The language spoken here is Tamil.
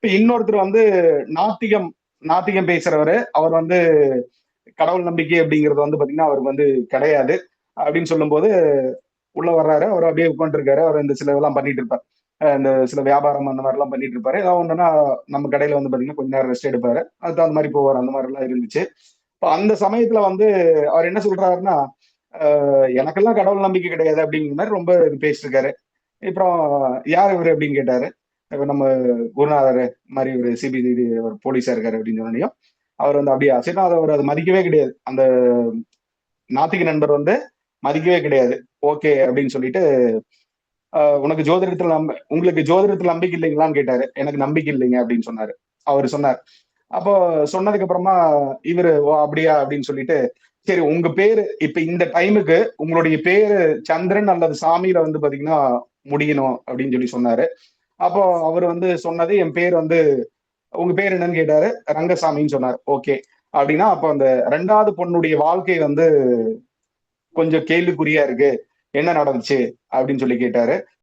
இப்ப இன்னொருத்தர் வந்து நாத்திகம் நாத்திகம் பேசுறவரு. அவர் வந்து கடவுள் நம்பிக்கை அப்படிங்கிறது வந்து பாத்தீங்கன்னா, அவருக்கு வந்து கிடையாது. அப்படின்னு சொல்லும்போது உள்ள வர்றாரு. அவரு அப்படியே உட்காந்துருக்காரு. அவரு இந்த சில இதெல்லாம் பண்ணிட்டு இருப்பாரு. இந்த சில வியாபாரம் அந்த மாரிலாம் பண்ணிட்டு இருப்பாரு. ஏதாவது ஒண்ணுன்னா நம்ம கடையில வந்து பாத்தீங்கன்னா, கொஞ்ச நேரம் ரெஸ்ட் எடுப்பாரு. அதுக்கு தகுந்த மாரி போவாரு. அந்த மாரிலாம் இருந்துச்சு. இப்ப அந்த சமயத்துல வந்து அவர் என்ன சொல்றாருன்னா, எனக்கெல்லாம் கடவுள் நம்பிக்கை கிடையாது அப்படிங்கிற மாரி ரொம்ப இது பேசிட்டு இருக்காரு. அப்புறம் யார் இவரு அப்படின்னு கேட்டாரு. இப்ப நம்ம குருநாதரு மாரி ஒரு சிபிசிஐடி ஒரு போலீஸா இருக்காரு அப்படின்னு சொன்னோனயும், அவர் வந்து அப்படியா சரின்னா அவர் அத மதிக்கவே கிடையாது. அந்த நாத்திக நண்பர் வந்து மதிக்கவே கிடையாது. ஓகே அப்படின்னு சொல்லிட்டு, உனக்கு ஜோதிடத்துல உங்களுக்கு ஜோதிடத்துல நம்பிக்கை இல்லைங்களான்னு கேட்டாரு. எனக்கு நம்பிக்கை இல்லைங்க அப்படின்னு சொன்னாரு. அவரு சொன்னார். அப்போ சொன்னதுக்கு அப்புறமா இவரு, "ஓ! அப்படியா?" அப்படின்னு சொல்லிட்டு, சரி உங்க பேரு இப்ப இந்த டைமுக்கு உங்களுடைய பேரு சந்திரன் அல்லது சாமியில வந்து பாத்தீங்கன்னா முடியணும் அப்படின்னு சொல்லி சொன்னாரு. அப்போ அவரு வந்து சொன்னது என் பேர் வந்து உங்க பேர் என்னன்னு கேட்டாரு. ரங்கசாமின்னு சொன்னாரு. ஓகே. அப்படின்னா அப்ப அந்த 2வது பொண்ணுடைய வாழ்க்கை வந்து கொஞ்சம் கேள்விக்குறியா இருக்கு. என்ன நடந்துச்சு? அப்படின்னு சொல்லி கேட்டாரு.